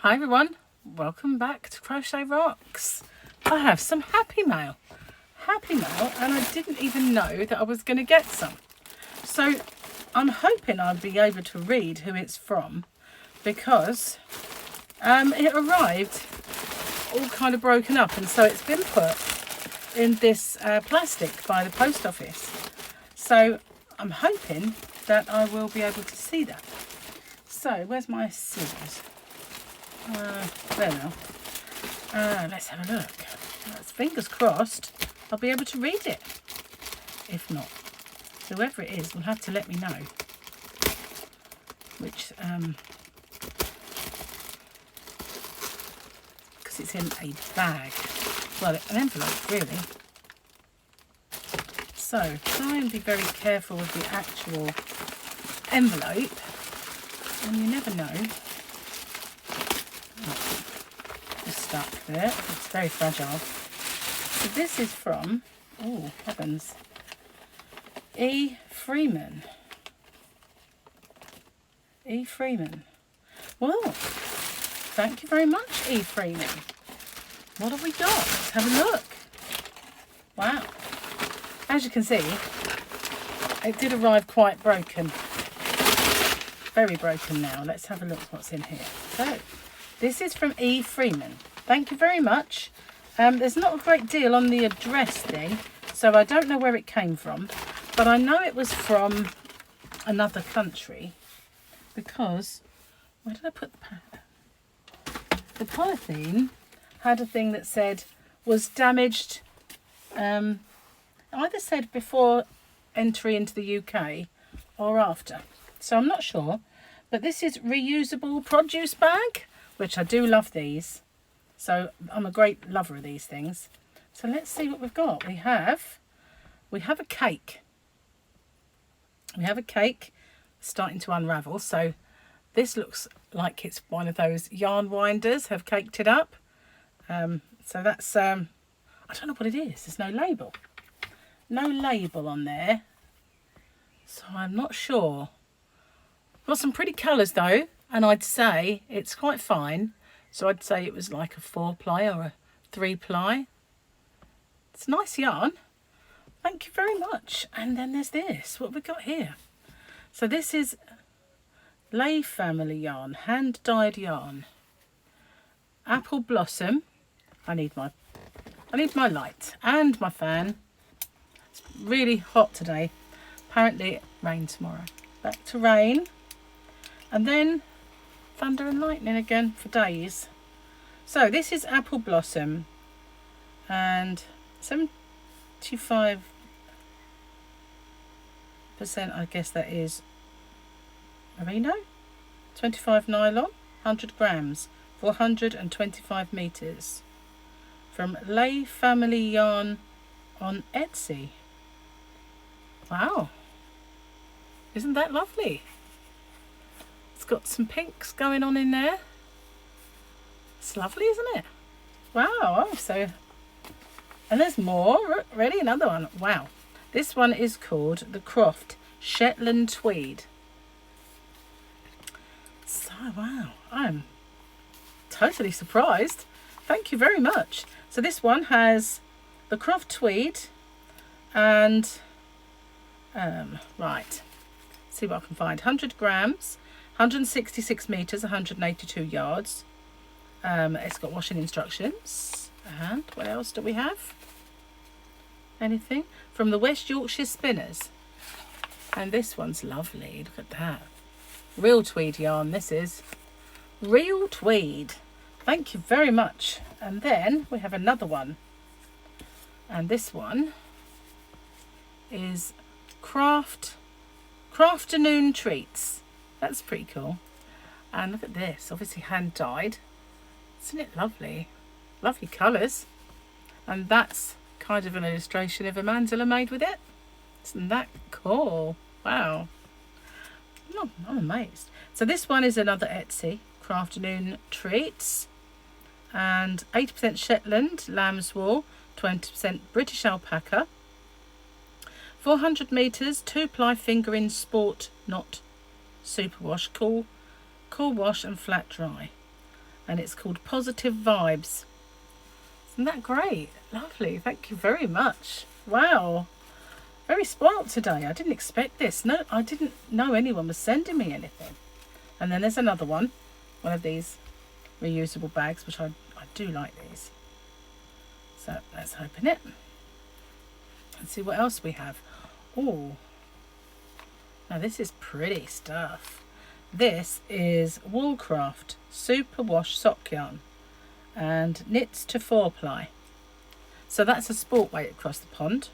Hi everyone, welcome back to CrochetRocks. I have some happy mail, and I didn't even know that I was going to get some. So I'm hoping I'll be able to read who it's from, because it arrived all kind of broken up, and so it's been put in this plastic by the post office. So I'm hoping that I will be able to see that. So where's my scissors? There now. Let's have a look. Fingers crossed I'll be able to read it. If not, whoever it is will have to let me know which, because it's in a bag. Well, an envelope really. So try and be very careful with the actual envelope, and you never know. Stuck there. It's very fragile. So this is from, oh heavens, E. Freeman. E. Freeman. Well, thank you very much, E. Freeman. What have we got? Let's have a look. Wow. As you can see, it did arrive quite broken. Very broken now. Let's have a look what's in here. So, this is from E. Freeman. Thank you very much. There's not a great deal on the address thing, so I don't know where it came from, but I know it was from another country, because, where did I put the pad? The polythene had a thing that said, was damaged, either said before entry into the UK or after. So I'm not sure, but this is reusable produce bag, which I do love these. So I'm a great lover of these things. So let's see what we've got. We have a cake. We have a cake starting to unravel. So this looks like it's one of those yarn winders have caked it up. So that's, I don't know what it is. There's no label. No label on there. So I'm not sure. Got some pretty colours though. And I'd say it's quite fine. So I'd say it was like a 4-ply or a 3-ply. It's nice yarn. Thank you very much. And then there's this. What have we got here? So this is Lay Family yarn, hand-dyed yarn. Apple Blossom. I need my light and my fan. It's really hot today. Apparently it rains tomorrow. Back to rain. And then thunder and lightning again for days. So this is Apple Blossom, and 75%, I guess that is merino, 25 nylon, 100 grams, 425 meters. From Lay Family Yarn on Etsy. Wow, isn't that lovely? It's got some pinks going on in there. It's lovely, isn't it? Wow. Oh, so, and there's more. Ready? Another one. Wow. This one is called the Croft Shetland Tweed. So, wow. I'm totally surprised. Thank you very much. So this one has the Croft Tweed and, right. See what I can find. 100 grams. 166 meters, 182 yards. It's got washing instructions. And what else do we have? Anything? From the West Yorkshire Spinners. And this one's lovely. Look at that. Real tweed yarn, this is. Real tweed. Thank you very much. And then we have another one. And this one is Crafternoon Treats. That's pretty cool. And look at this, obviously hand dyed. Isn't it lovely? Lovely colours. And that's kind of an illustration of a mandala made with it. Isn't that cool? Wow. Oh, I'm amazed. So this one is another Etsy, Crafternoon Treats. And 80% Shetland, lamb's wool, 20% British alpaca. 400 meters, 2-ply finger in sport knot superwash, cool wash and flat dry. and it's called Positive Vibes. Isn't that great? Lovely. Thank you very much. Wow. Very spoilt today. I didn't expect this. No, I didn't know anyone was sending me anything. And then there's another one of these reusable bags, which I do like these. So let's open it and see what else we have. Oh, now this is pretty stuff. This is Woolcraft Superwash sock yarn and knits to 4-ply. So that's a sport weight across the pond.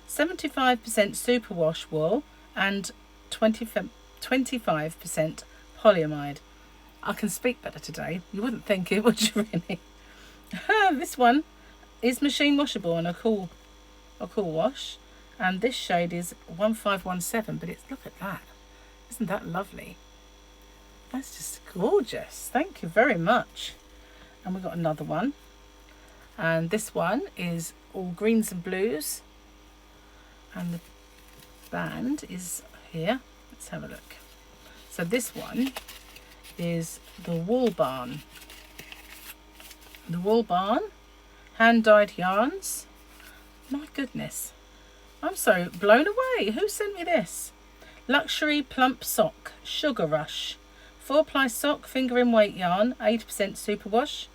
75% superwash wool and 25% polyamide. I can speak better today. You wouldn't think it, would you really? This one is machine washable and a cool wash. And this shade is 1517, but it's, look at that. Isn't that lovely? That's just gorgeous. Thank you very much. And we've got another one. And this one is all greens and blues. And the band is here. Let's have a look. So this one is the Wool Barn. The Wool Barn hand-dyed yarns. My goodness, I'm so blown away. Who sent me this? Luxury plump sock, Sugar Rush, 4-ply sock, finger in weight yarn, 80% superwash,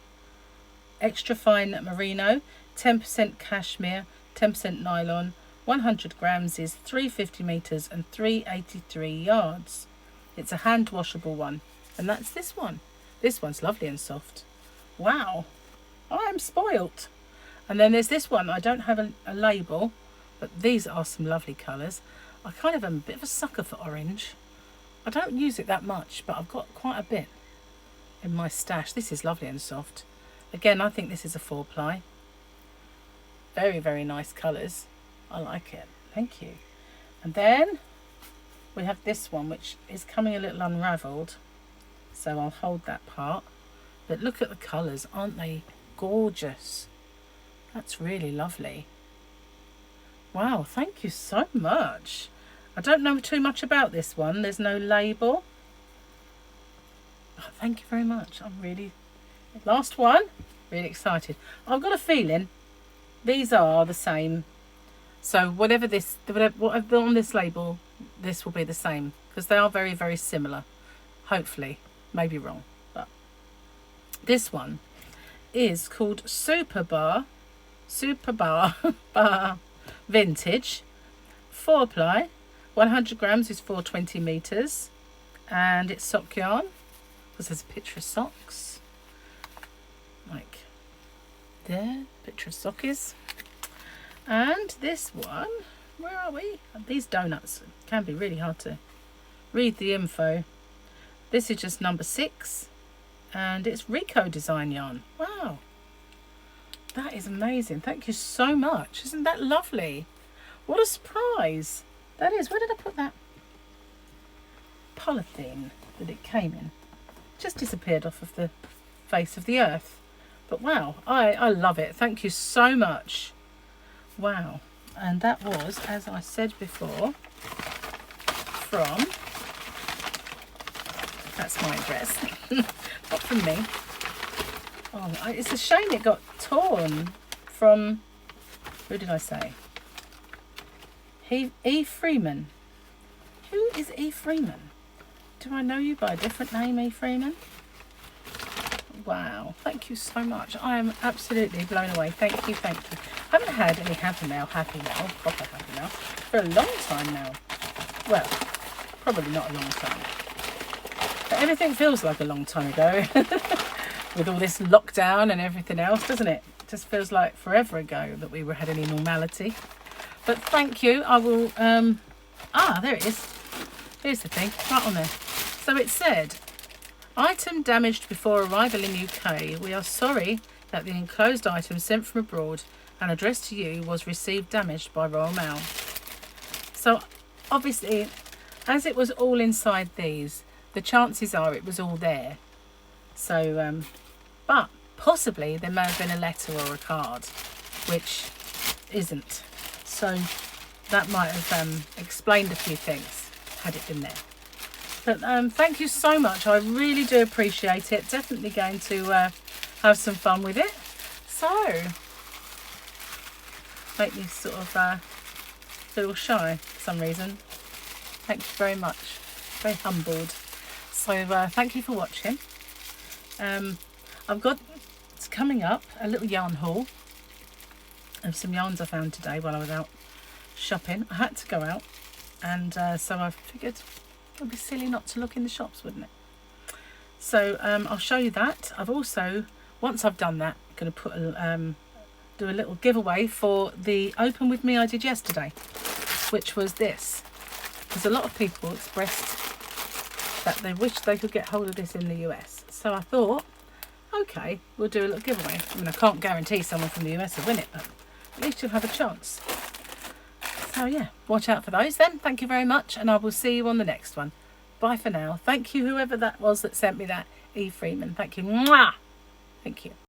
extra fine merino, 10% cashmere, 10% nylon. 100 grams is 350 meters and 383 yards. It's a hand washable one, and that's this one. This one's lovely and soft. Wow, I am spoilt. And then there's this one. I don't have a label, but these are some lovely colours. I kind of am a bit of a sucker for orange. I don't use it that much, but I've got quite a bit in my stash. This is lovely and soft. Again, I think this is a 4-ply. Very, very nice colours. I like it. Thank you. And then we have this one, which is coming a little unravelled. So I'll hold that part. But look at the colours. Aren't they gorgeous? That's really lovely. Wow, thank you so much. I don't know too much about this one. There's no label. Oh, thank you very much. I'm really... Last one. Really excited. I've got a feeling these are the same. So whatever on this label, this will be the same. Because they are very, very similar. Hopefully. Maybe wrong. But this one is called Superbar Bar Vintage. 4-ply. 100 grams is 420 meters. And it's sock yarn. Because there's a picture of socks. Like there. Picture of sockies. And this one, where are we? These donuts can be really hard to read the info. This is just number 6. And it's Rico design yarn. Wow. That is amazing. Thank you so much. Isn't that lovely? What a surprise. That is. Where did I put that polythene that it came in? Just disappeared off of the face of the earth. But wow, I love it. Thank you so much. Wow. And that was, as I said before, from... That's my address. Not from me. Oh, it's a shame it got torn from... Who did I say? E. Freeman. Who is E. Freeman? Do I know you by a different name, E. Freeman? Wow, thank you so much. I am absolutely blown away. Thank you, thank you. I haven't had any happy mail, proper happy mail, for a long time now. Well, probably not a long time. But everything feels like a long time ago. With all this lockdown and everything else, doesn't it? It just feels like forever ago that we had any normality. But thank you. I will... there it is. Here's the thing, right on there. So it said... Item damaged before arrival in UK. We are sorry that the enclosed item sent from abroad and addressed to you was received damaged by Royal Mail. So obviously, as it was all inside these, the chances are it was all there. So, but possibly there may have been a letter or a card, which isn't. So that might have explained a few things had it been there. But thank you so much. I really do appreciate it. Definitely going to have some fun with it. So, make me sort of a little shy for some reason. Thank you very much. Very humbled. So thank you for watching. I've got, it's coming up, a little yarn haul of some yarns I found today while I was out shopping. I had to go out, and so I figured it would be silly not to look in the shops, wouldn't it? So I'll show you that. I've also, once I've done that, I'm going to put do a little giveaway for the Open With Me I did yesterday, which was this. Because a lot of people expressed that they wish they could get hold of this in the US. So I thought, okay, we'll do a little giveaway. I mean, I can't guarantee someone from the US will win it, but at least you'll have a chance. So yeah, watch out for those then. Thank you very much, and I will see you on the next one. Bye for now. Thank you, whoever that was that sent me that, E. Freeman. Thank you. Mwah! Thank you.